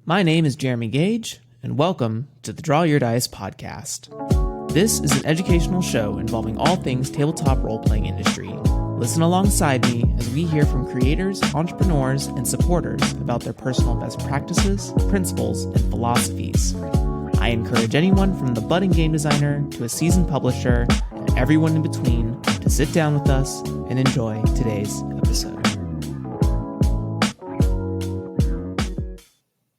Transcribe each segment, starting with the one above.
My name is Jeremy Gage, and welcome to the Draw Your Dice podcast. This is an educational show involving all things tabletop role-playing industry. Listen alongside me as we hear from creators, entrepreneurs, and supporters about their personal best practices, principles, and philosophies. I encourage anyone from the budding game designer to a seasoned publisher and everyone in between to sit down with us and enjoy today's episode.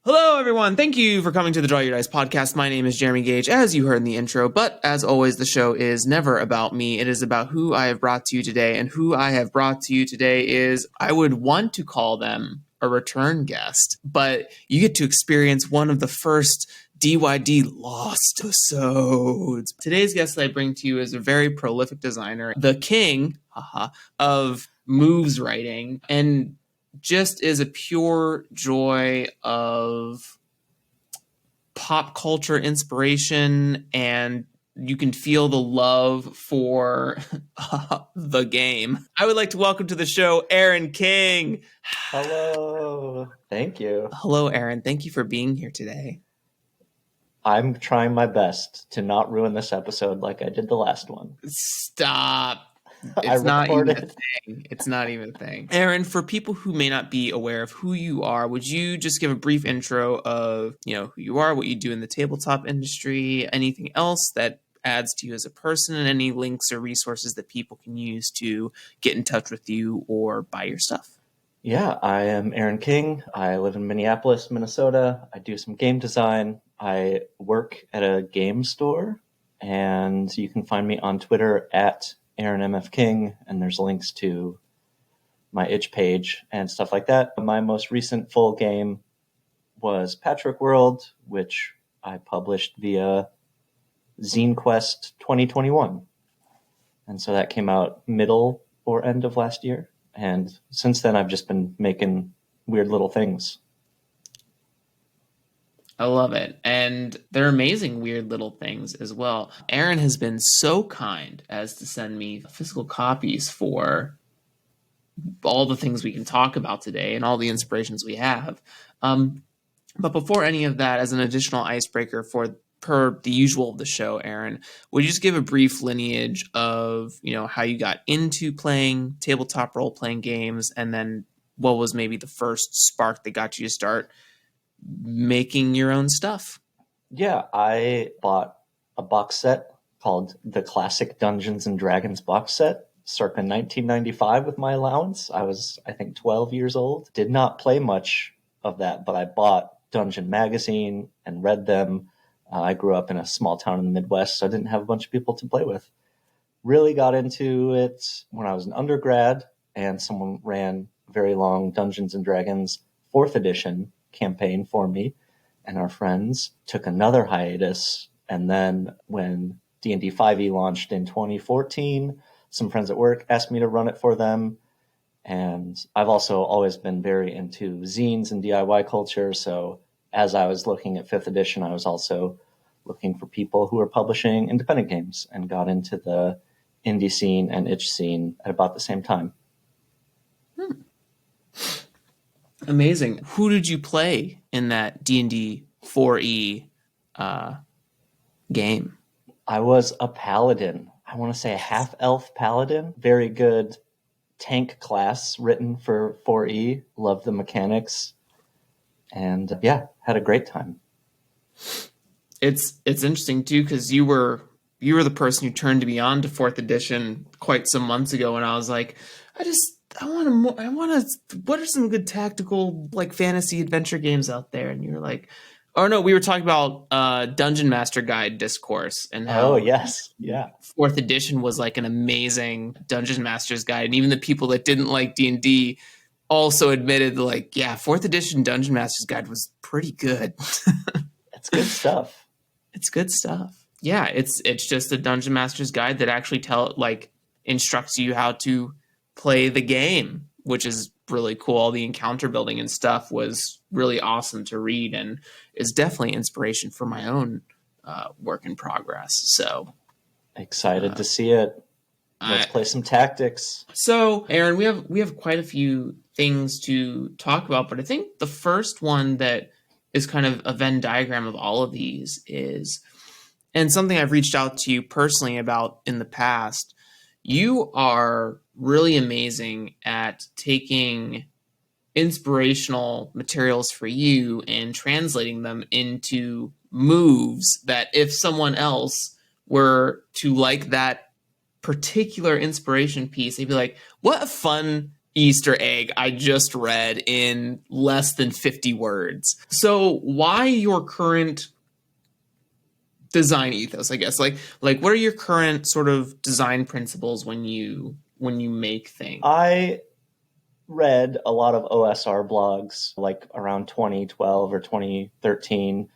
Hello, everyone. Thank you for coming to the Draw Your Dice podcast. My name is Jeremy Gage, as you heard in the intro, but as always, the show is never about me. It is about who I have brought to you today, and who I have brought to you today is, I would want to call them a return guest, but you get to experience one of the first DYD Lost episodes. Today's guest that I bring to you is a very prolific designer, the king of moves writing, and just is a pure joy of pop culture inspiration, and you can feel the love for the game. I would like to welcome to the show Aaron King. Hello. Thank you. Hello, Aaron. Thank you for being here today. I'm trying my best to not ruin this episode like I did the last one. Stop. It's not even a thing. It's not even a thing. Aaron, for people who may not be aware of who you are, would you just give a brief intro of, who you are, what you do in the tabletop industry, anything else that adds to you as a person, and any links or resources that people can use to get in touch with you or buy your stuff? Yeah, I am Aaron King. I live in Minneapolis, Minnesota. I do some game design. I work at a game store, and you can find me on Twitter at Aaron MF King, and there's links to my itch page and stuff like that. My most recent full game was Patrick World, which I published via Zine Quest 2021. And so that came out middle or end of last year. And since then, I've just been making weird little things. I love it. And they're amazing weird little things as well. Aaron has been so kind as to send me physical copies for all the things we can talk about today and all the inspirations we have. But before any of that, as an additional icebreaker per the usual of the show, Aaron, would you just give a brief lineage of, how you got into playing tabletop role-playing games, and then what was maybe the first spark that got you to start making your own stuff? Yeah, I bought a box set called the Classic Dungeons and Dragons box set circa 1995 with my allowance. I was, I think, 12 years old. Did not play much of that, but I bought Dungeon Magazine and read them. I grew up in a small town in the Midwest, so I didn't have a bunch of people to play with. Really got into it when I was an undergrad, and someone ran a very long Dungeons and Dragons 4th edition campaign for me and our friends. Took another hiatus, and then when D&D 5e launched in 2014, some friends at work asked me to run it for them. And I've also always been very into zines and DIY culture, so as I was looking at 5th edition, I was also looking for people who were publishing independent games, and got into the indie scene and itch scene at about the same time. Amazing. Who did you play in that D&D 4e game? I was a paladin. I want to say a half-elf paladin. Very good tank class written for 4e. Loved the mechanics. And had a great time. It's interesting too, because you were the person who turned me on to 4th edition quite some months ago, and I was like, I want to. What are some good tactical fantasy adventure games out there? And you were like, oh no, we were talking about Dungeon Master Guide Discourse, and how 4th edition was like an amazing Dungeon Master's Guide, and even the people that didn't like D&D also admitted 4th edition Dungeon Master's Guide was pretty good. It's good stuff. It's good stuff. Yeah, it's just a Dungeon Master's Guide that actually instructs you how to play the game, which is really cool. All the encounter building and stuff was really awesome to read, and is definitely inspiration for my own work in progress. So excited to see it. Let's play some tactics. So, Aaron, we have quite a few things to talk about, but I think the first one that is kind of a Venn diagram of all of these is, and something I've reached out to you personally about in the past, you are really amazing at taking inspirational materials for you and translating them into moves that if someone else were to like that particular inspiration piece, they'd be like, what a fun Easter egg I just read in less than 50 words. So why your current design ethos, I guess? Like what are your current sort of design principles when you make things? I read a lot of OSR blogs like around 2012 or 2013,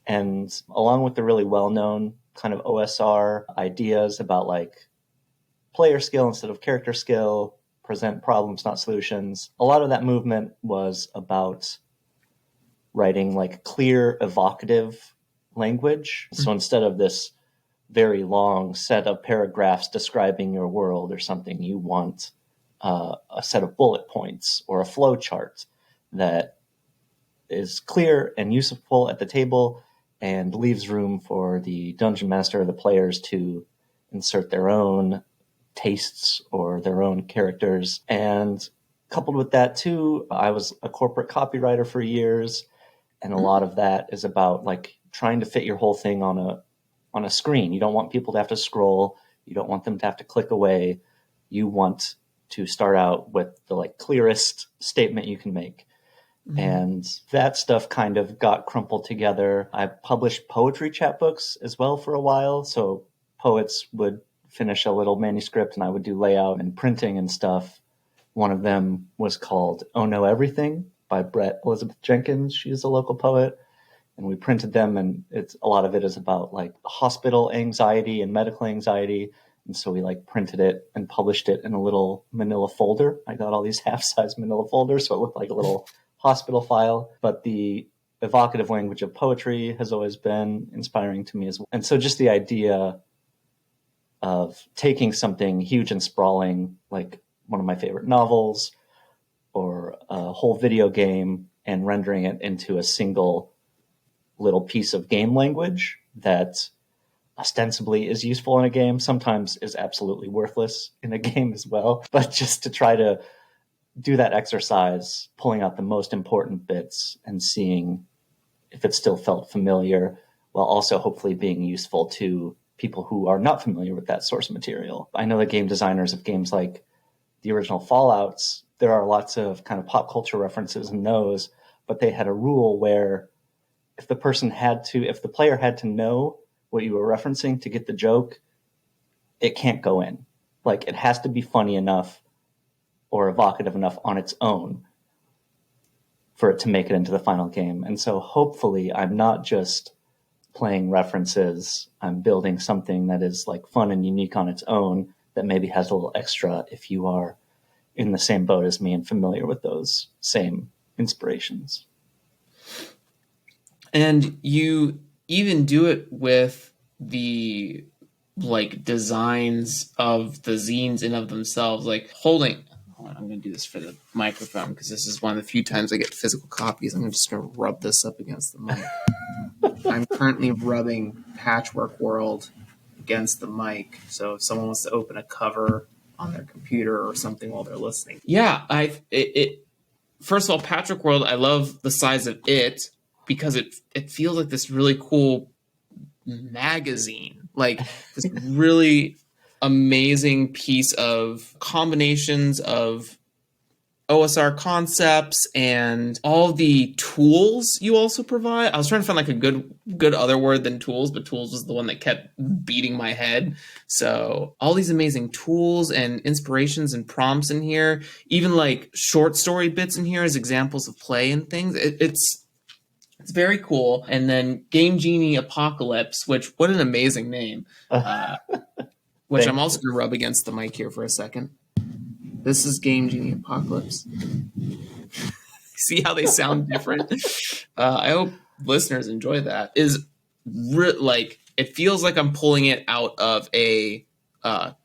and along with the really well-known kind of OSR ideas about like player skill instead of character skill, present problems, not solutions, a lot of that movement was about writing like clear, evocative language. So instead of this very long set of paragraphs describing your world or something, you want a set of bullet points or a flow chart that is clear and useful at the table and leaves room for the dungeon master or the players to insert their own tastes or their own characters. And coupled with that too, I was a corporate copywriter for years, and a lot of that is about like trying to fit your whole thing on a screen. You don't want people to have to scroll. You don't want them to have to click away. You want to start out with the like clearest statement you can make. Mm-hmm. And that stuff kind of got crumpled together. I published poetry chapbooks as well for a while. So poets would finish a little manuscript and I would do layout and printing and stuff. One of them was called Oh No Everything by Brett Elizabeth Jenkins. She's a local poet. And we printed them, and a lot of it is about like hospital anxiety and medical anxiety. And so we like printed it and published it in a little manila folder. I got all these half-size manila folders, so it looked like a little hospital file. But the evocative language of poetry has always been inspiring to me as well. And so just the idea of taking something huge and sprawling, like one of my favorite novels or a whole video game, and rendering it into a single little piece of game language that ostensibly is useful in a game, sometimes is absolutely worthless in a game as well. But just to try to do that exercise, pulling out the most important bits and seeing if it still felt familiar, while also hopefully being useful to people who are not familiar with that source material. I know the game designers of games like the original Fallouts, there are lots of kind of pop culture references in those, but they had a rule where if the player had to know what you were referencing to get the joke, it can't go in. Like, it has to be funny enough or evocative enough on its own for it to make it into the final game. And so hopefully I'm not just playing references, I'm building something that is like fun and unique on its own that maybe has a little extra if you are in the same boat as me and familiar with those same inspirations. And you even do it with the like designs of the zines in of themselves, like holding. I'm going to do this for the microphone because this is one of the few times I get physical copies. I'm just going to rub this up against the mic. I'm currently rubbing Patchwork World against the mic. So if someone wants to open a cover on their computer or something while they're listening. Yeah, first of all, Patchwork World, I love the size of it because it feels like this really cool magazine, like this really amazing piece of combinations of OSR concepts and all the tools you also provide. I was trying to find like a good other word than tools, but tools was the one that kept beating my head. So all these amazing tools and inspirations and prompts in here, even like short story bits in here as examples of play and things. It's very cool. And then Game Genie Apocalypse, which, what an amazing name. Which I'm also going to rub against the mic here for a second. This is Game Genie Apocalypse. See how they sound different? I hope listeners enjoy that. It feels like I'm pulling it out of a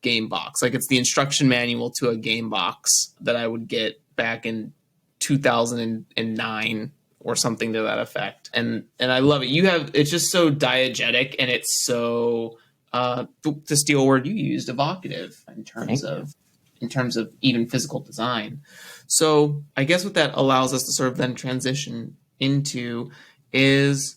game box. Like it's the instruction manual to a game box that I would get back in 2009 or something to that effect. And I love it. It's just so diegetic, and it's so to steal a word you used, evocative in terms of even physical design. So I guess what that allows us to sort of then transition into is,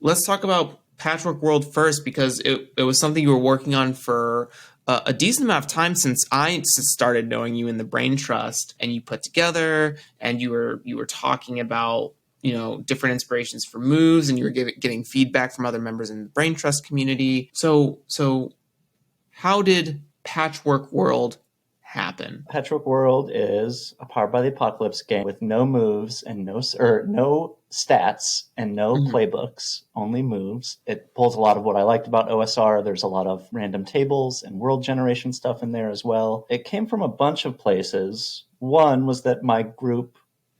let's talk about Patchwork World first, because it was something you were working on for a decent amount of time since I started knowing you in the Brain Trust, and you put together and you were talking about, different inspirations for moves, and you were getting feedback from other members in the Brain Trust community. So how did Patchwork World happen? Patchwork World is a Powered by the Apocalypse game with no moves and no stats and no playbooks, only moves. It pulls a lot of what I liked about OSR. There's a lot of random tables and world generation stuff in there as well. It came from a bunch of places. One was that my group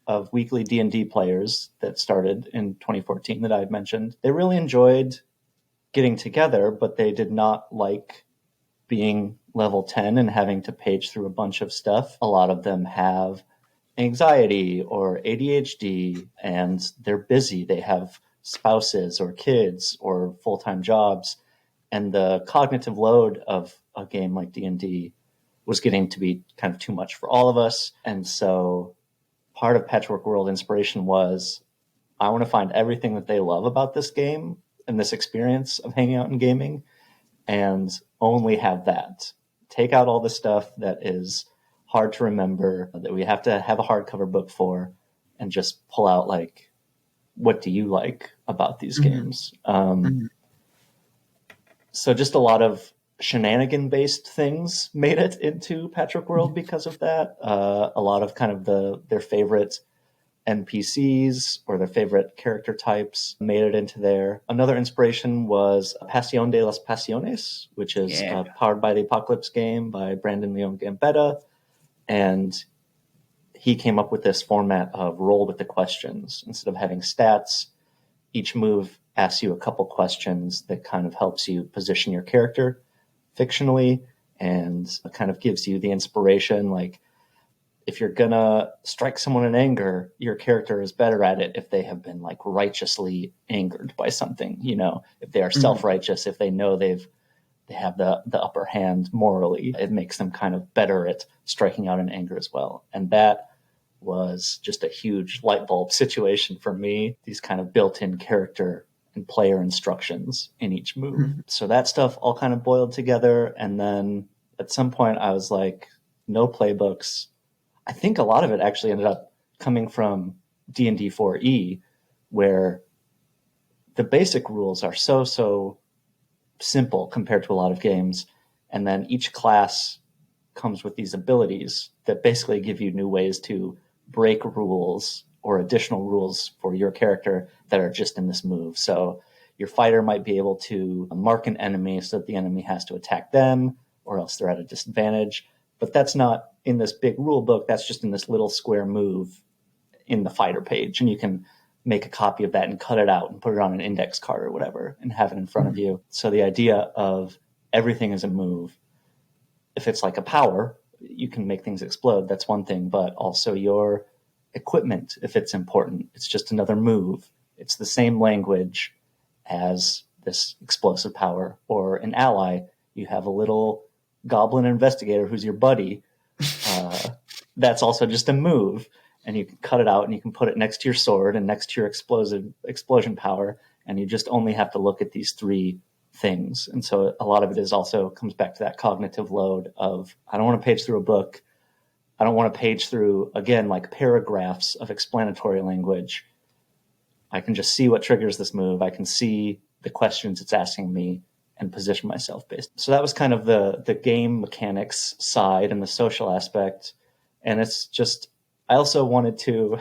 of weekly D&D players that started in 2014 that I had mentioned, they really enjoyed getting together, but they did not like being level 10 and having to page through a bunch of stuff. A lot of them have anxiety or ADHD, and they're busy. They have spouses or kids or full-time jobs, and the cognitive load of a game like D&D was getting to be kind of too much for all of us. And so part of Patchwork World inspiration was, I want to find everything that they love about this game and this experience of hanging out and gaming, and only have that. Take out all the stuff that is hard to remember, that we have to have a hardcover book for, and just pull out, like, what do you like about these games? So just a lot of shenanigan-based things made it into Patchwork World because of that. A lot of kind of their favorite NPCs or their favorite character types made it into there. Another inspiration was Pasión de las Pasiones, which is a Powered by the Apocalypse game by Brandon Leon Gambetta. And he came up with this format of roll with the questions. Instead of having stats, each move asks you a couple questions that kind of helps you position your character fictionally, and kind of gives you the inspiration, like, if you're gonna strike someone in anger, your character is better at it if they have been, like, righteously angered by something, if they are self-righteous, if they know they have the upper hand morally, it makes them kind of better at striking out in anger as well. And that was just a huge light bulb situation for me, these kind of built-in character and player instructions in each move. So that stuff all kind of boiled together. And then at some point I was like, no playbooks. I think a lot of it actually ended up coming from D&D 4E, where the basic rules are so simple compared to a lot of games. And then each class comes with these abilities that basically give you new ways to break rules or additional rules for your character that are just in this move. So your fighter might be able to mark an enemy so that the enemy has to attack them, or else they're at a disadvantage. But that's not in this big rule book. That's just in this little square move in the fighter page. And you can make a copy of that and cut it out and put it on an index card or whatever and have it in front of you. So the idea of everything is a move. If it's like a power, you can make things explode. That's one thing. But also your equipment, if it's important, it's just another move. It's the same language as this explosive power. Or an ally, you have a little goblin investigator who's your buddy. That's also just a move, and you can cut it out and you can put it next to your sword and next to your explosion power, and you just only have to look at these three things. And so a lot of it is also comes back to that cognitive load of, I don't want to page through a book. I don't want to page through, again, like paragraphs of explanatory language. I can just see what triggers this move. I can see the questions it's asking me and position myself based. So that was kind of the game mechanics side and the social aspect. And it's just, I also wanted to,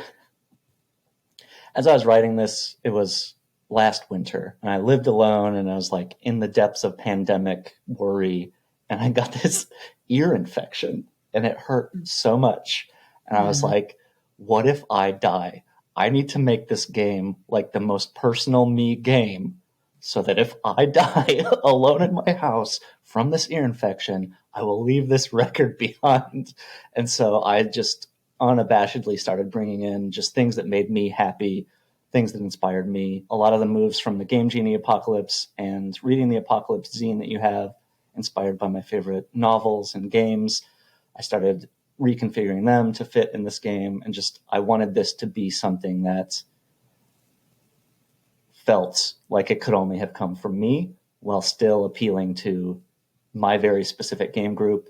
as I was writing this, it was last winter and I lived alone and I was like in the depths of pandemic worry, and I got this ear infection and it hurt so much. And I was like, what if I die? I need to make this game like the most personal me game, so that if I die alone in my house from this ear infection, I will leave this record behind. And so I just unabashedly started bringing in just things that made me happy, things that inspired me. A lot of the moves from the Game Genie Apocalypse and reading the Apocalypse zine that you have, inspired by my favorite novels and games. I started reconfiguring them to fit in this game, and just I wanted this to be something that felt like it could only have come from me while still appealing to my very specific game group.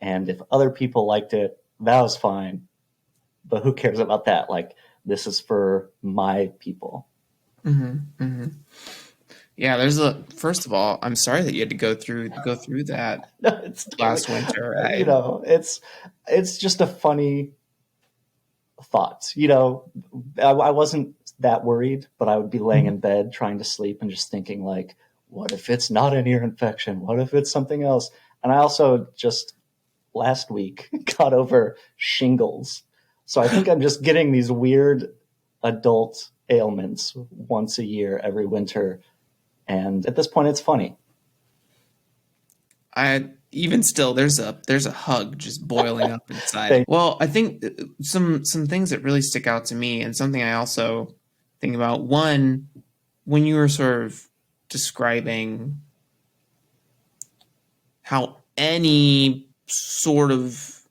And if other people liked it, that was fine. But who cares about that? Like, this is for my people. Mm-hmm, mm-hmm. Yeah, first of all, I'm sorry that you had to go through that last winter. It's just a funny thought. I wasn't that worried, but I would be laying in bed trying to sleep and just thinking, like, what if it's not an ear infection? What if it's something else? And I also just last week got over shingles. So I think I'm just getting these weird adult ailments once a year, every winter. And at this point, it's funny. Even still, there's a hug just boiling up inside. Well, I think some things that really stick out to me, and something I also think about. One, when you were sort of describing how any sort of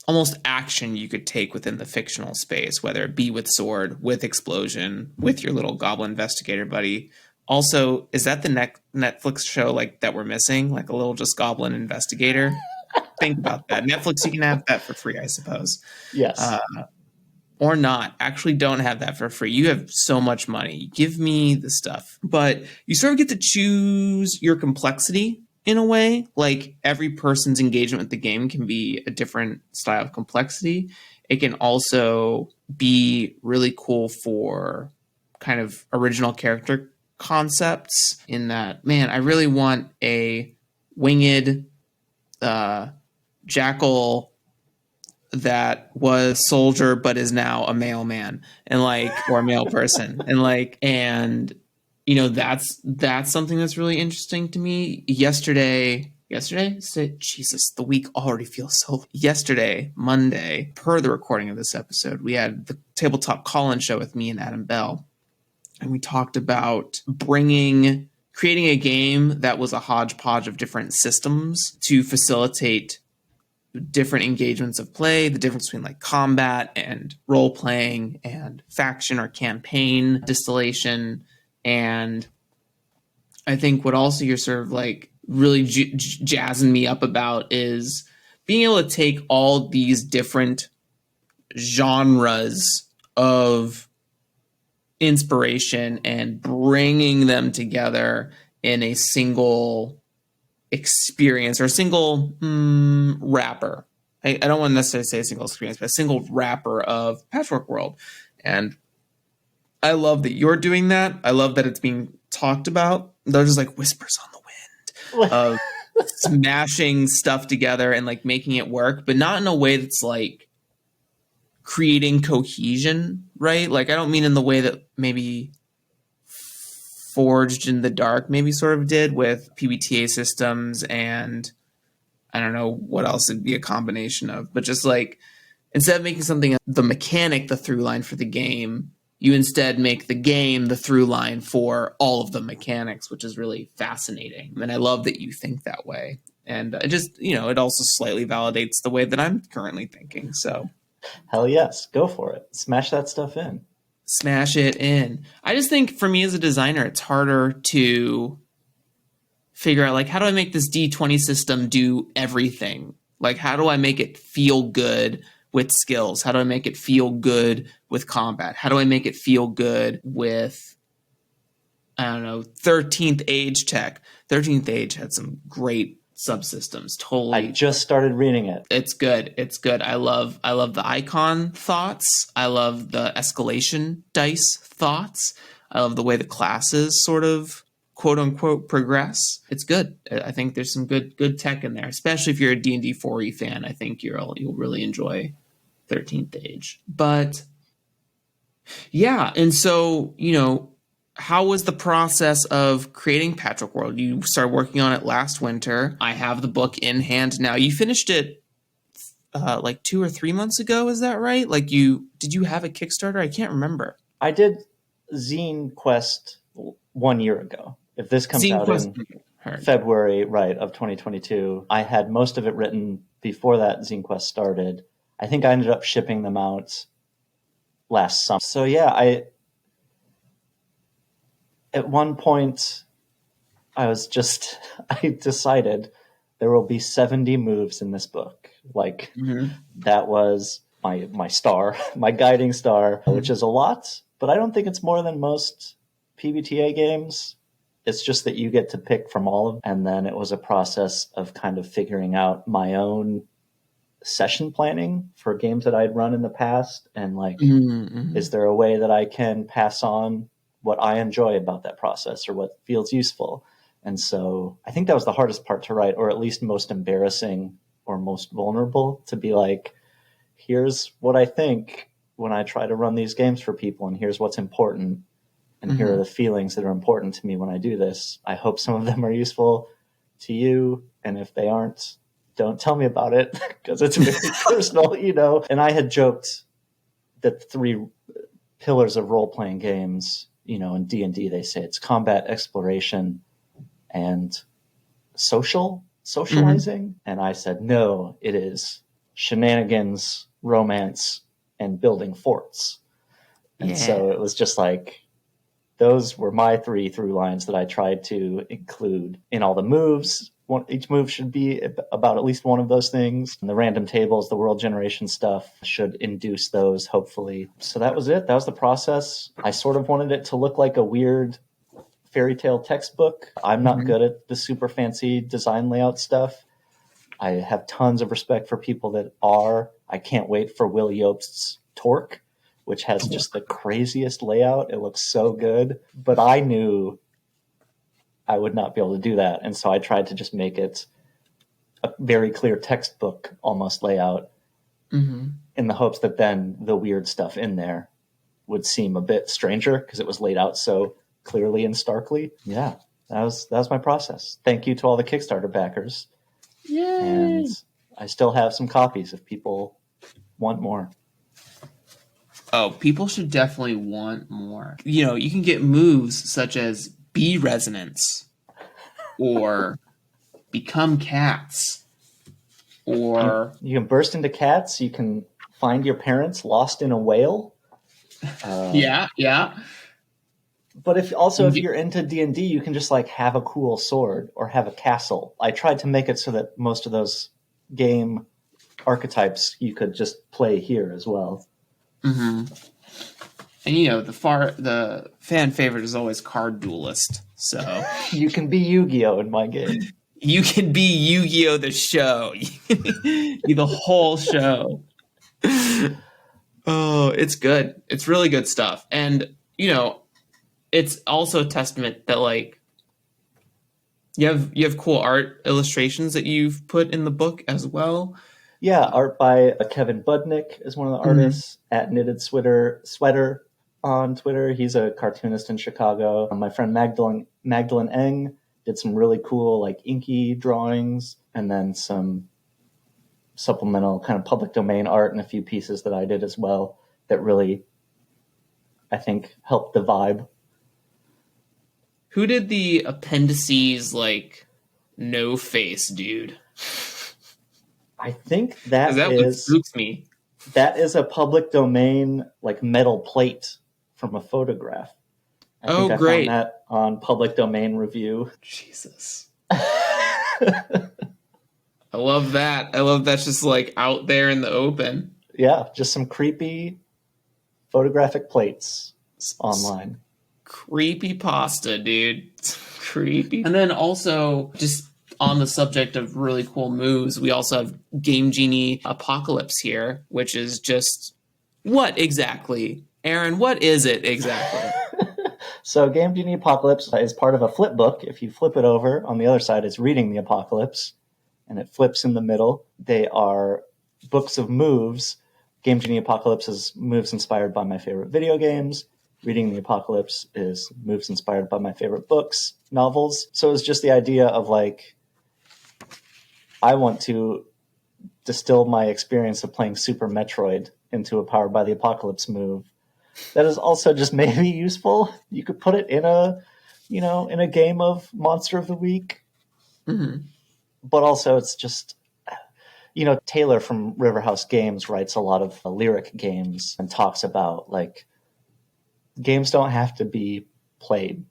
almost action you could take within the fictional space, whether it be with sword, with explosion, with your little goblin investigator buddy. Also, is that the Netflix show like that we're missing? Like a little just goblin investigator? Think about that. Netflix, you can have that for free, I suppose. Yes. Or not. Actually, don't have that for free. You have so much money. Give me the stuff. But you sort of get to choose your complexity in a way. Like every person's engagement with the game can be a different style of complexity. It can also be really cool for kind of original character concepts, in that, man, I really want a winged jackal that was soldier but is now a mailman, and like, or a male person, and that's something that's really interesting to me. Yesterday, Jesus, the week already feels so. Yesterday, Monday, per the recording of this episode, we had the Tabletop Call-In show with me and Adam Bell. And we talked about creating a game that was a hodgepodge of different systems to facilitate different engagements of play, the difference between like combat and role playing and faction or campaign distillation. And I think what also you're sort of like really jazzing me up about is being able to take all these different genres of inspiration and bringing them together in a single experience, or a single wrapper. I don't want to necessarily say a single experience, but a single wrapper of Patchwork World. And I love that you're doing that. I love that it's being talked about. They're just like whispers on the wind of smashing stuff together and like making it work, but not in a way that's like creating cohesion, right? Like, I don't mean in the way that maybe Forged in the Dark maybe sort of did with PBTA systems, and I don't know what else it'd be a combination of, but just like, instead of making something the mechanic the through line for the game, you instead make the game the through line for all of the mechanics, which is really fascinating. And I love that you think that way. And it just, it also slightly validates the way that I'm currently thinking. So hell yes, go for it. Smash that stuff in. Smash it in. I just think for me as a designer, it's harder to figure out, like, how do I make this D20 system do everything? Like, how do I make it feel good with skills? How do I make it feel good with combat? How do I make it feel good with, I don't know, 13th Age tech? 13th Age had some great subsystems. Totally. I just started reading it. It's good. It's good. I love the icon thoughts. I love the escalation dice thoughts. I love the way the classes sort of quote unquote progress. It's good. I think there's some good tech in there, especially if you're a D&D 4e fan. I think you'll really enjoy 13th Age. But yeah, and so, how was the process of creating Patchwork World? You started working on it last winter. I have the book in hand now. You finished it like 2 or 3 months ago, is that right? Like, did you have a Kickstarter? I can't remember. I did Zine Quest 1 year ago. If this comes Zine out Quest. in February, right, of 2022, I had most of it written before that Zine Quest started. I think I ended up shipping them out last summer. So yeah, at one point I decided there will be 70 moves in this book. Like that was my star, my guiding star, which is a lot, but I don't think it's more than most PBTA games. It's just that you get to pick from all of them. And then it was a process of kind of figuring out my own session planning for games that I'd run in the past. And like, is there a way that I can pass on what I enjoy about that process or what feels useful? And so I think that was the hardest part to write, or at least most embarrassing or most vulnerable, to be like, here's what I think when I try to run these games for people, and here's what's important. And here are the feelings that are important to me when I do this. I hope some of them are useful to you. And if they aren't, don't tell me about it because it's very personal, you know. And I had joked that the 3 pillars of role-playing games, you know, in D&D, they say it's combat, exploration, and socializing. And I said, no, it is shenanigans, romance, and building forts. And so it was just like, those were my 3 through lines that I tried to include in all the moves. Each move should be about at least one of those things. And the random tables, the world generation stuff should induce those, hopefully. So that was it. That was the process. I sort of wanted it to look like a weird fairy tale textbook. I'm not good at the super fancy design layout stuff. I have tons of respect for people that are. I can't wait for Will Yobst's Torque, which has just the craziest layout. It looks so good. But I knew I would not be able to do that. And so I tried to just make it a very clear textbook almost layout in the hopes that then the weird stuff in there would seem a bit stranger because it was laid out so clearly and starkly. Yeah, that was my process. Thank you to all the Kickstarter backers. Yay. And I still have some copies if people want more. Oh, people should definitely want more. You know, you can get moves such as Bee Resonance or Become Cats or... You can burst into cats. You can find your parents lost in a whale. Yeah. But if you're into D&D, you can just like have a cool sword or have a castle. I tried to make it so that most of those game archetypes you could just play here as well. And you know, the fan favorite is always Card Duelist. So you can be Yu-Gi-Oh in my game. You can be Yu-Gi-Oh the show. Be the whole show. Oh, it's good. It's really good stuff. And you know, it's also a testament that like you have cool art illustrations that you've put in the book as well. Yeah, art by Kevin Budnick is one of the artists at Knitted Sweater on Twitter. He's a cartoonist in Chicago. My friend Magdalene Eng did some really cool like inky drawings, and then some supplemental kind of public domain art and a few pieces that I did as well that really, I think, helped the vibe. Who did the appendices like no face dude? I think that spooks me. That is a public domain like metal plate from a photograph. I think I great. found that on Public Domain Review. Jesus. I love that. I love that's just like out there in the open. Yeah, just some creepy photographic plates online. Creepy pasta, dude. Creepy. And then also, just on the subject of really cool moves, we also have Game Genie Apocalypse here, which is just what exactly? Aaron, what is it exactly? So Game Genie Apocalypse is part of a flip book. If you flip it over, on the other side is Reading the Apocalypse, and it flips in the middle. They are books of moves. Game Genie Apocalypse is moves inspired by my favorite video games. Reading the Apocalypse is moves inspired by my favorite books, novels. So it's just the idea of like, I want to distill my experience of playing Super Metroid into a Powered by the Apocalypse move. that is also just maybe useful. You could put it in a game of Monster of the Week, Mm-hmm. but also it's just, Taylor from Riverhouse Games writes a lot of lyric games and talks about like games don't have to be played.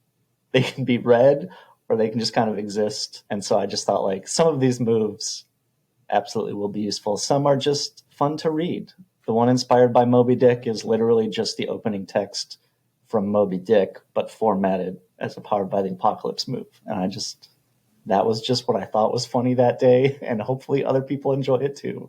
They can be read or they can just kind of exist. And so I just thought like some of these moves absolutely will be useful. Some are just fun to read. The one inspired by Moby Dick is literally just the opening text from Moby Dick, but formatted as a Powered by the Apocalypse move. And that was just what I thought was funny that day. And hopefully other people enjoy it too.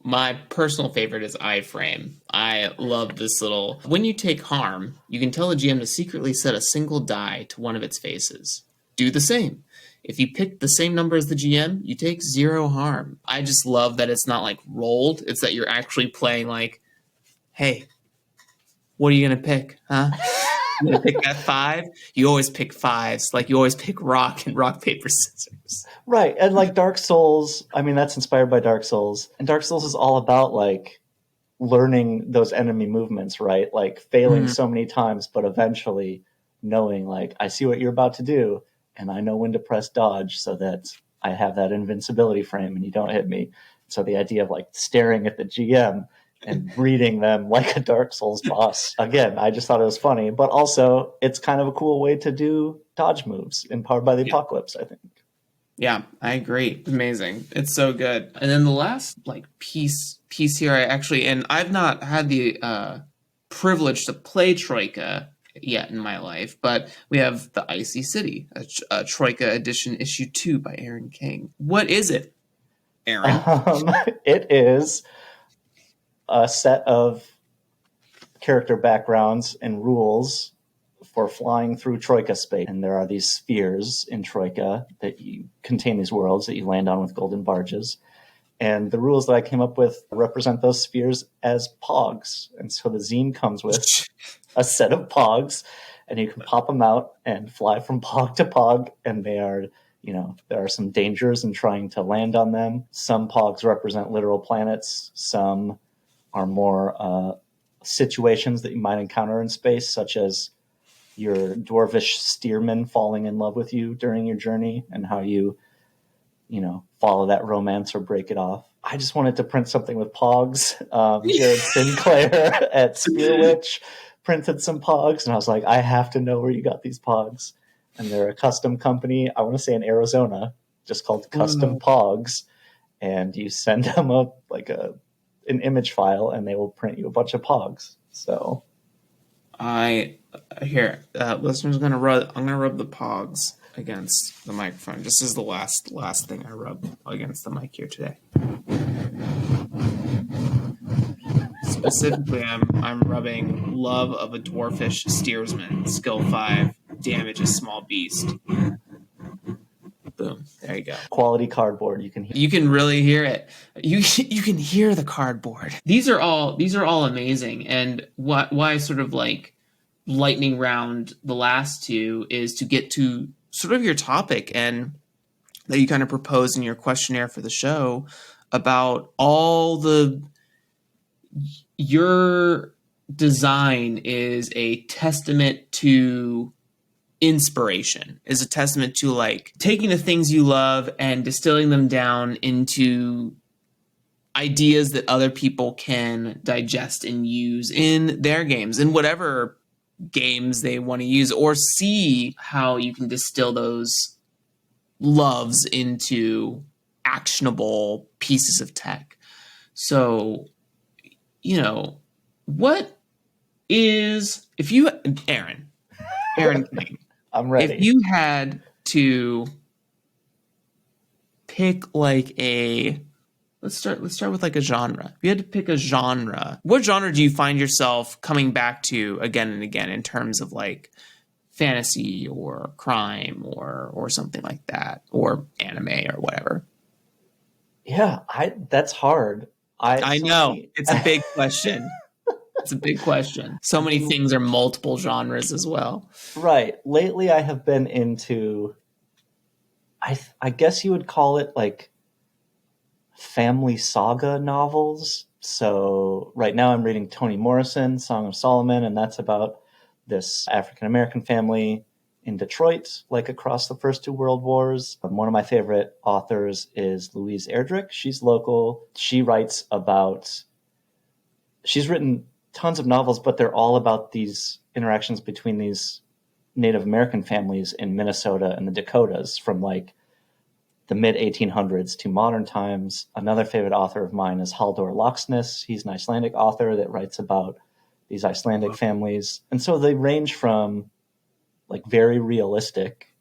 My personal favorite is iframe. I love this little. When you take harm, you can tell the GM to secretly set a single die to one of its faces. Do the same. If you pick the same number as the GM, you take 0 harm. I just love that it's not like rolled. It's that you're actually playing like, hey, what are you going to pick? Huh? You going to pick that 5? You always pick 5s. Like you always pick rock and rock, paper, scissors. Right. And like Dark Souls, I mean, that's inspired by Dark Souls. And Dark Souls is all about like learning those enemy movements, right? Like failing so many times, but eventually knowing like, I see what you're about to do. And I know when to press dodge so that I have that invincibility frame and you don't hit me. So the idea of like staring at the GM and reading them like a Dark Souls boss. Again, I just thought it was funny, but also it's kind of a cool way to do dodge moves in Powered by the Apocalypse, I think. Yeah, I agree. Amazing. It's so good. And then the last like piece here, and I've not had the privilege to play Troika yet in my life, but we have the Icy City, a Troika edition issue 2 by Aaron King. What is it, Aaron? It is a set of character backgrounds and rules for flying through Troika space. And there are these spheres in Troika that you contain these worlds that you land on with golden barges. And the rules that I came up with represent those spheres as pogs. And so the zine comes with a set of pogs, and you can pop them out and fly from pog to pog. And they are, there are some dangers in trying to land on them. Some pogs represent literal planets. Some are more situations that you might encounter in space, such as your dwarvish steerman falling in love with you during your journey and how you follow that romance or break it off. I just wanted to print something with pogs. Jared Sinclair at Spearwitch printed some pogs, and I was like, I have to know where you got these pogs. And they're a custom company, I want to say in Arizona, just called Custom Pogs. And you send them an image file, and they will print you a bunch of pogs. So listeners, I'm gonna rub the pogs against the microphone. This is the last thing I rub against the mic here today. Specifically, I'm rubbing Love of a Dwarfish Steersman, skill 5, damage a small beast. Boom. There you go. Quality cardboard. You can really hear it. You can hear the cardboard. These are all amazing. And why sort of like lightning round the last two is to get to sort of your topic and that you kind of proposed in your questionnaire for the show about your design is a testament to inspiration, is a testament to like taking the things you love and distilling them down into ideas that other people can digest and use in their games, in whatever games they want to use, or see how you can distill those loves into actionable pieces of tech. So, what is, if you, Aaron King, I'm ready. If you had to pick like let's start with like a genre. If you had to pick a genre, what genre do you find yourself coming back to again and again in terms of like fantasy or crime or something like that, or anime or whatever? Yeah, that's hard. I know. It's a big question. It's a big question. So many things are multiple genres as well. Right. Lately, I have been into, I guess you would call it like family saga novels. So right now I'm reading Toni Morrison, Song of Solomon, and that's about this African American family in Detroit, like across the first two world wars. One of my favorite authors is Louise Erdrich. She's local. She's written tons of novels, but they're all about these interactions between these Native American families in Minnesota and the Dakotas from like the mid 1800s to modern times. Another favorite author of mine is Halldór Laxness. He's an Icelandic author that writes about these Icelandic families. And so they range from like very realistic,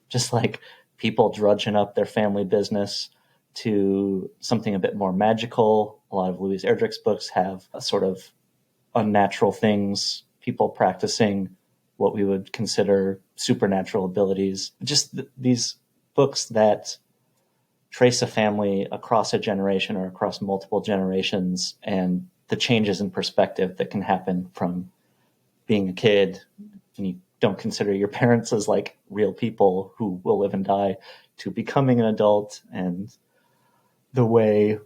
just like people drudging up their family business, to something a bit more magical. A lot of Louise Erdrich's books have a sort of unnatural things, people practicing what we would consider supernatural abilities. Just these books that trace a family across a generation or across multiple generations, and the changes in perspective that can happen from being a kid and you don't consider your parents as like real people who will live and die, to becoming an adult, and the way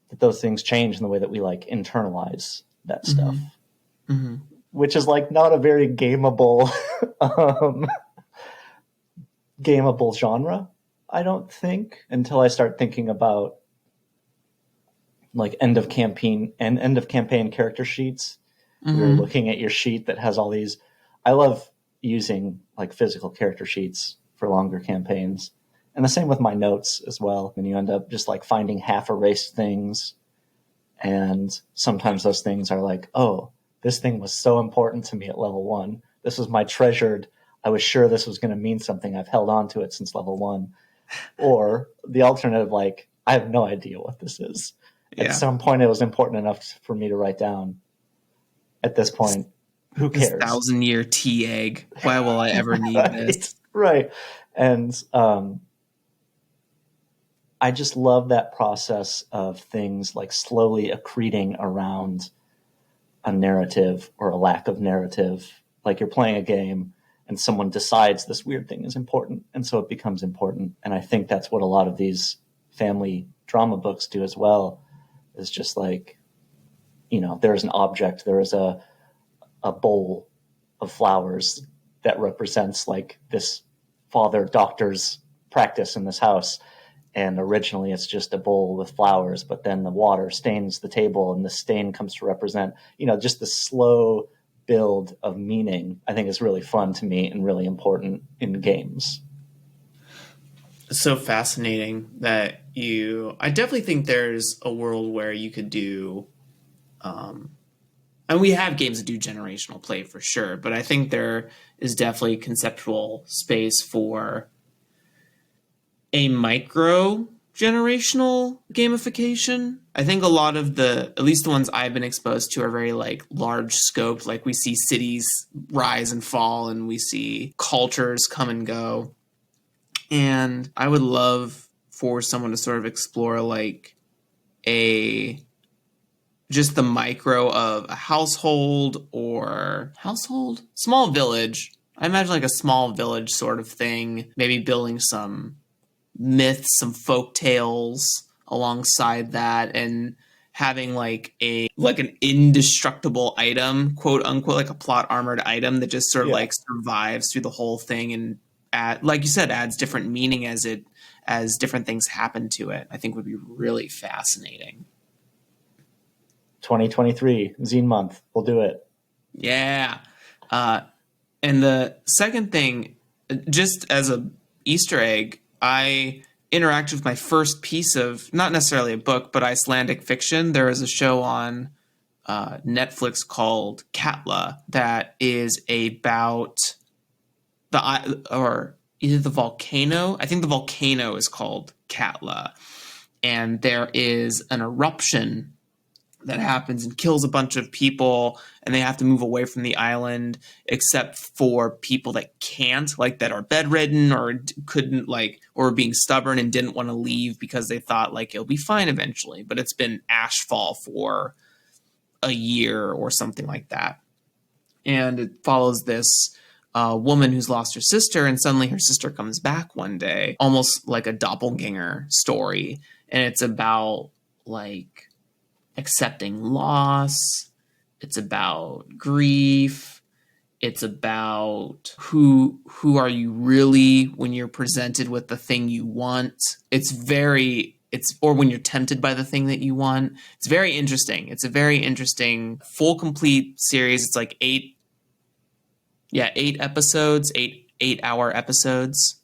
that those things change and the way that we like internalize that stuff. Mm-hmm. Which is like not a very gameable gameable genre, I don't think, until I start thinking about like end of campaign character sheets. Mm-hmm. You're looking at your sheet that has all these. I love using like physical character sheets for longer campaigns, and the same with my notes as well. And you end up just like finding half erased things, and sometimes those things are like, oh, this thing was so important to me at level 1. This was my treasured. I was sure this was going to mean something. I've held on to it since level 1. Or the alternative, like, I have no idea what this is. Yeah. At some point, it was important enough for me to write down. At this point, who cares? This 1,000-year tea egg. Why will I ever need this? Right. And I just love that process of things like slowly accreting around a narrative or a lack of narrative. Like you're playing a game and someone decides this weird thing is important, and so it becomes important. And I think that's what a lot of these family drama books do as well, is just like, you know, there's an object, there is a bowl of flowers that represents like this father doctor's practice in this house. And originally it's just a bowl with flowers, but then the water stains the table and the stain comes to represent, you know, just the slow build of meaning. I think is really fun to me and really important in games. It's so fascinating that I definitely think there's a world where you could do, and we have games that do generational play for sure, but I think there is definitely conceptual space for a micro generational gamification. I think a lot of at least the ones I've been exposed to, are very like large scoped. Like we see cities rise and fall and we see cultures come and go. And I would love for someone to sort of explore like just the micro of a small village. I imagine like a small village sort of thing, maybe building some myths, some folk tales alongside that, and having like an indestructible item, quote unquote, like a plot armored item that just sort of like survives through the whole thing, and like you said, adds different meaning as different things happen to it. I think would be really fascinating. 2023 Zine month, we'll do it. Yeah. And the second thing, just as a Easter egg, I interacted with my first piece of, not necessarily a book, but Icelandic fiction. There is a show on Netflix called Katla that is about either the volcano. I think the volcano is called Katla. And there is an eruption that happens and kills a bunch of people, and they have to move away from the island, except for people that can't, like that are bedridden or couldn't, like, or being stubborn and didn't want to leave because they thought like it'll be fine eventually. But it's been ashfall for a year or something like that. And it follows this woman who's lost her sister, and suddenly her sister comes back one day, almost like a doppelganger story. and it's about like accepting loss. It's about grief. It's about who are you really when you're presented with the thing you want. Or when you're tempted by the thing that you want. It's very interesting. It's a very interesting full complete series. It's like 8 episodes, 8-hour episodes.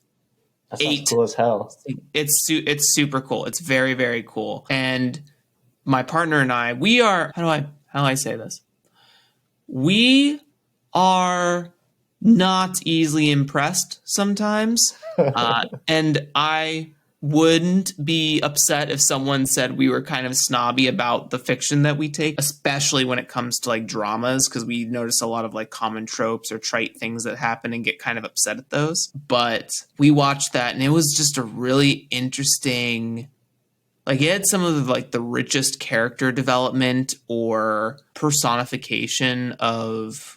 That sounds cool as hell. It's super cool. It's very, very cool. And my partner and I, we are, how do I say this? We are not easily impressed sometimes. And I wouldn't be upset if someone said we were kind of snobby about the fiction that we take, especially when it comes to like dramas, because we notice a lot of like common tropes or trite things that happen and get kind of upset at those. But we watched that and it was just a really interesting, like it had some of the, like the richest character development or personification of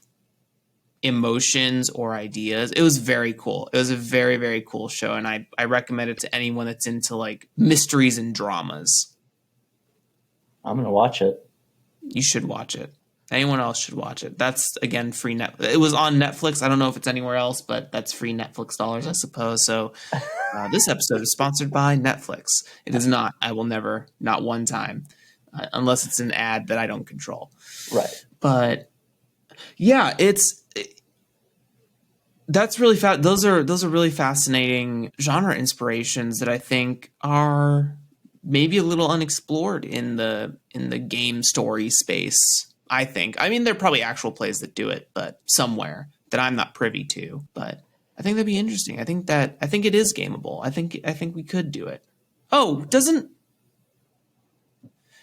emotions or ideas. It was very cool. It was a very, very cool show, and I recommend it to anyone that's into like mysteries and dramas. I'm gonna watch it. You should watch it. Anyone else should watch it. That's again free It was on Netflix. I don't know if it's anywhere else, but that's free Netflix dollars, I suppose. So this episode is sponsored by Netflix. It is not. I will never, not one time, unless it's an ad that I don't control. Right. But yeah, that's really those are really fascinating genre inspirations that I think are maybe a little unexplored in the game story space. I think. I mean, there are probably actual plays that do it, but somewhere that I'm not privy to. But I think that'd be interesting. I think it is gameable. I think we could do it. Oh,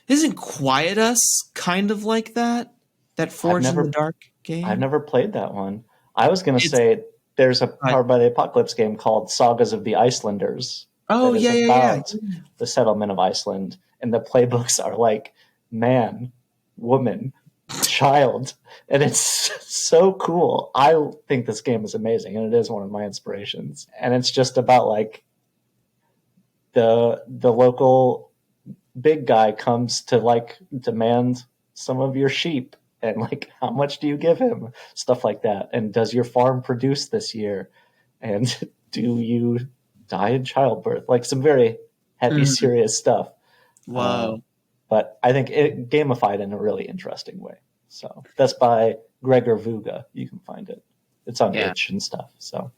isn't Quiet Us kind of like that? That Forge in the Dark game? I've never played that one. I was going to say there's a Powered by the Apocalypse game called Sagas of the Icelanders. Oh, yeah. The settlement of Iceland. And the playbooks are like man, woman, child. And it's so cool. I think this game is amazing, and it is one of my inspirations. And it's just about like the local big guy comes to like demand some of your sheep, and like how much do you give him, stuff like that. And does your farm produce this year, and do you die in childbirth, like some very heavy serious stuff. Wow. But I think it gamified in a really interesting way. So that's by Gregor Vuga. You can find it. It's on itch and stuff. So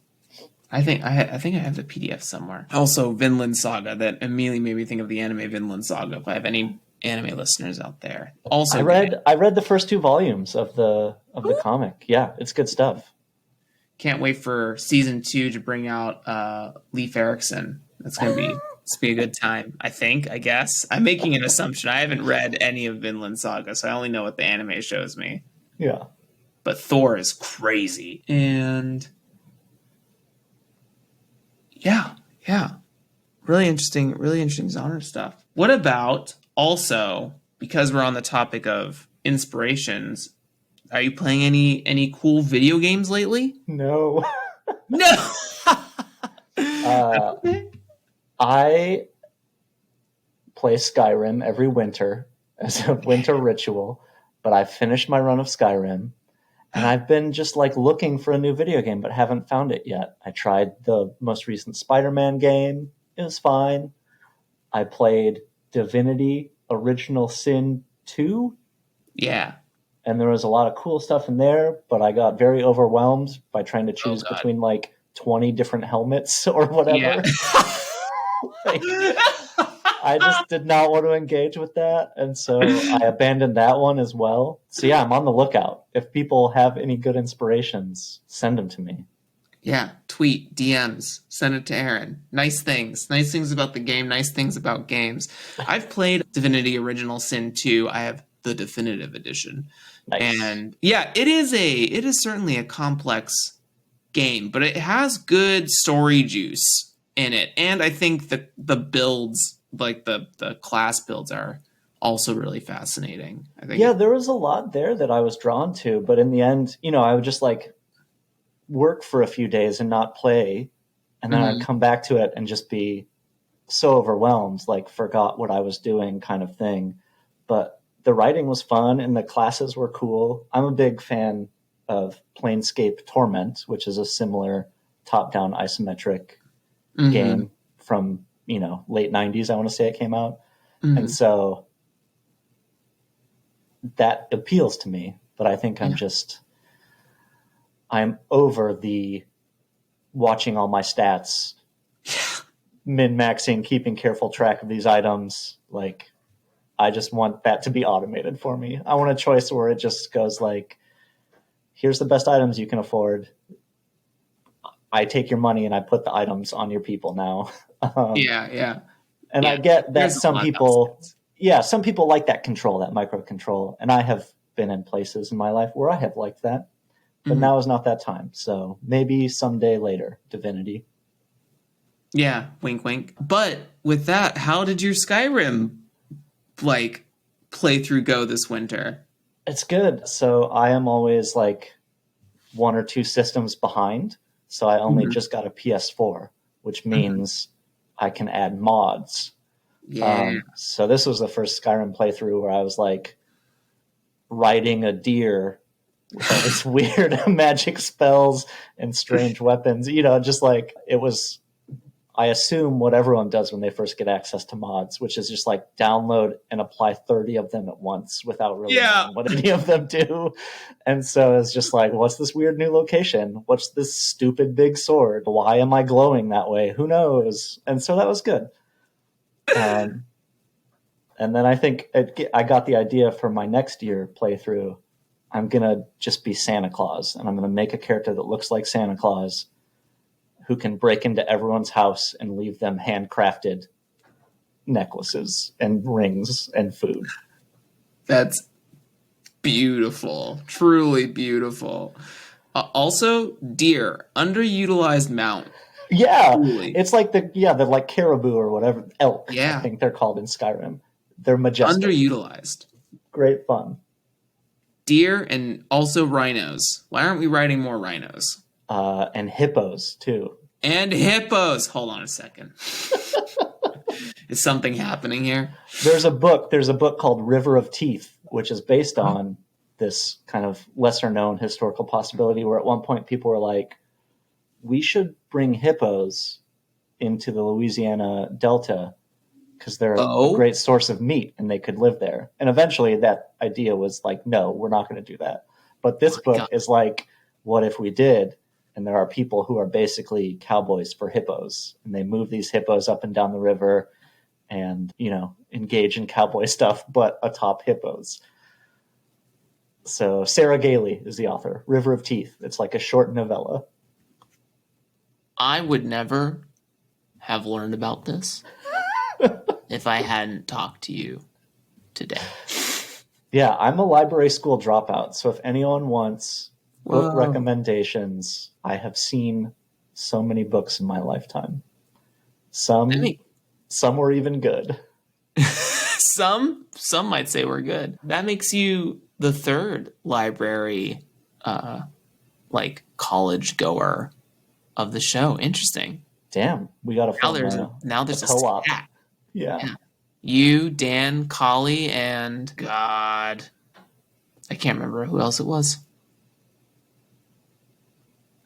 I think I have the PDF somewhere. Also, Vinland Saga, that immediately made me think of the anime Vinland Saga. If I have any anime listeners out there, also I read the first 2 volumes of the comic. Yeah, it's good stuff. Can't wait for season 2 to bring out Leif Erikson. That's gonna be a good time. I guess I'm making an assumption. I haven't read any of Vinland Saga, so I only know what the anime shows me. Yeah, but Thor is crazy, and yeah, really interesting genre stuff. What about also, because we're on the topic of inspirations, are you playing any cool video games lately? No. No. I play Skyrim every winter as a winter ritual, but I've finished my run of Skyrim, and I've been just like looking for a new video game, but haven't found it yet. I tried the most recent Spider-Man game. It was fine. I played Divinity Original Sin 2. Yeah. And there was a lot of cool stuff in there, but I got very overwhelmed by trying to choose between like 20 different helmets or whatever. Yeah. I just did not want to engage with that, and so I abandoned that one as well. So yeah, I'm on the lookout. If people have any good inspirations, send them to me. Yeah, tweet, DMs, send it to Aaron. Nice things about the game, nice things about games. I've played Divinity Original Sin 2. I have the definitive edition. Nice. And yeah, it is certainly a complex game, but it has good story juice in it. And I think the builds, like the class builds, are also really fascinating. I think there was a lot there that I was drawn to, but in the end, I would just like work for a few days and not play, and then I'd come back to it and just be so overwhelmed, like forgot what I was doing kind of thing. But the writing was fun and the classes were cool. I'm a big fan of Planescape Torment, which is a similar top-down isometric game from, late 90s, I want to say it came out. And so that appeals to me, but I think I'm over the watching all my stats, min-maxing, keeping careful track of these items. Like, I just want that to be automated for me. I want a choice where it just goes like, here's the best items you can afford. I take your money and I put the items on your people now. And I get that some people like that control, that micro control. And I have been in places in my life where I have liked that. But now is not that time. So maybe someday later, Divinity. Yeah, wink, wink. But with that, how did your Skyrim playthrough go this winter? It's good. So I am always like 1 or 2 systems behind. So I only just got a PS4, which means I can add mods. Yeah. So this was the first Skyrim playthrough where I was like riding a deer with all its weird magic spells and strange weapons. Just like it was. I assume what everyone does when they first get access to mods, which is just like download and apply 30 of them at once without really knowing what any of them do. And so it's just like, what's this weird new location? What's this stupid big sword? Why am I glowing that way? Who knows? And so that was good. And then I think I got the idea for my next year playthrough. I'm going to just be Santa Claus, and I'm going to make a character that looks like Santa Claus who can break into everyone's house and leave them handcrafted necklaces and rings and food. That's beautiful. Truly beautiful. Also, deer, underutilized mount. Yeah. Truly. It's like the like caribou or whatever, elk, yeah. I think they're called in Skyrim. They're majestic. Underutilized. Great fun. Deer and also rhinos. Why aren't we riding more rhinos? And hippos, too. And hippos. Hold on a second. Is something happening here? There's a book called River of Teeth, which is based on this kind of lesser known historical possibility where at one point people were like, we should bring hippos into the Louisiana Delta because they're a great source of meat and they could live there. And eventually that idea was like, no, we're not going to do that. But this book is like, what if we did? And there are people who are basically cowboys for hippos, and they move these hippos up and down the river and, engage in cowboy stuff, but atop hippos. So Sarah Gailey is the author, River of Teeth. It's like a short novella. I would never have learned about this if I hadn't talked to you today. Yeah, I'm a library school dropout. So if anyone wants book recommendations, I have seen so many books in my lifetime. Some were even good. Some might say we're good. That makes you the third library, college goer of the show. Interesting. Damn, we got to now there's a co-op. Stack. Yeah. You, Dan, Collie, and God, I can't remember who else it was.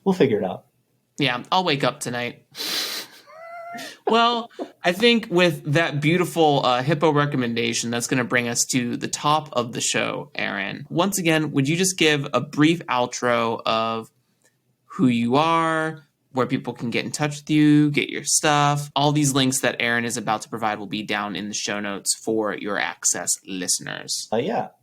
We'll figure it out. Yeah, I'll wake up tonight. Well, I think with that beautiful hippo recommendation, that's going to bring us to the top of the show, Aaron. Once again, would you just give a brief outro of who you are, where people can get in touch with you, get your stuff? All these links that Aaron is about to provide will be down in the show notes for your access listeners.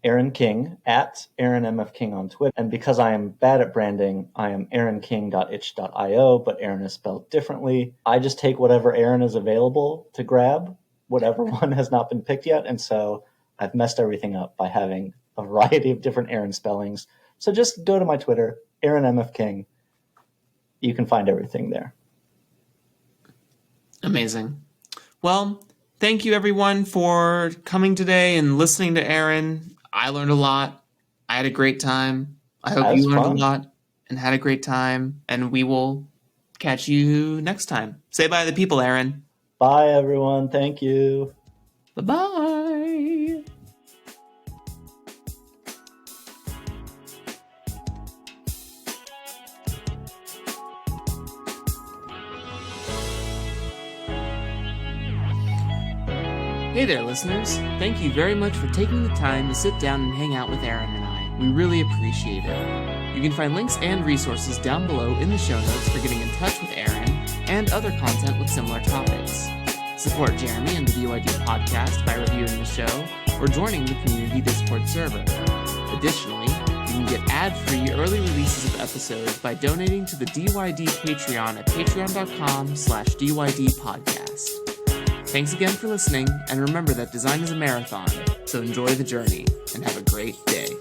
Aaron King, at Aaron MF King on Twitter. And because I am bad at branding, I am aaronking.itch.io, but Aaron is spelled differently. I just take whatever Aaron is available to grab. Whatever one has not been picked yet. And so I've messed everything up by having a variety of different Aaron spellings. So just go to my Twitter, Aaron MF King. You can find everything there. Amazing. Well, thank you everyone for coming today and listening to Aaron. I learned a lot. I had a great time. I hope you learned a lot and had a great time. And we will catch you next time. Say bye to the people, Aaron. Bye, everyone. Thank you. Bye-bye. Hey there, listeners. Thank you very much for taking the time to sit down and hang out with Aaron and I. We really appreciate it. You can find links and resources down below in the show notes for getting in touch with Aaron and other content with similar topics. Support Jeremy and the DYD podcast by reviewing the show or joining the community Discord server. Additionally, you can get ad-free early releases of episodes by donating to the DYD Patreon at patreon.com/DYD podcast. Thanks again for listening, and remember that design is a marathon, so enjoy the journey and have a great day.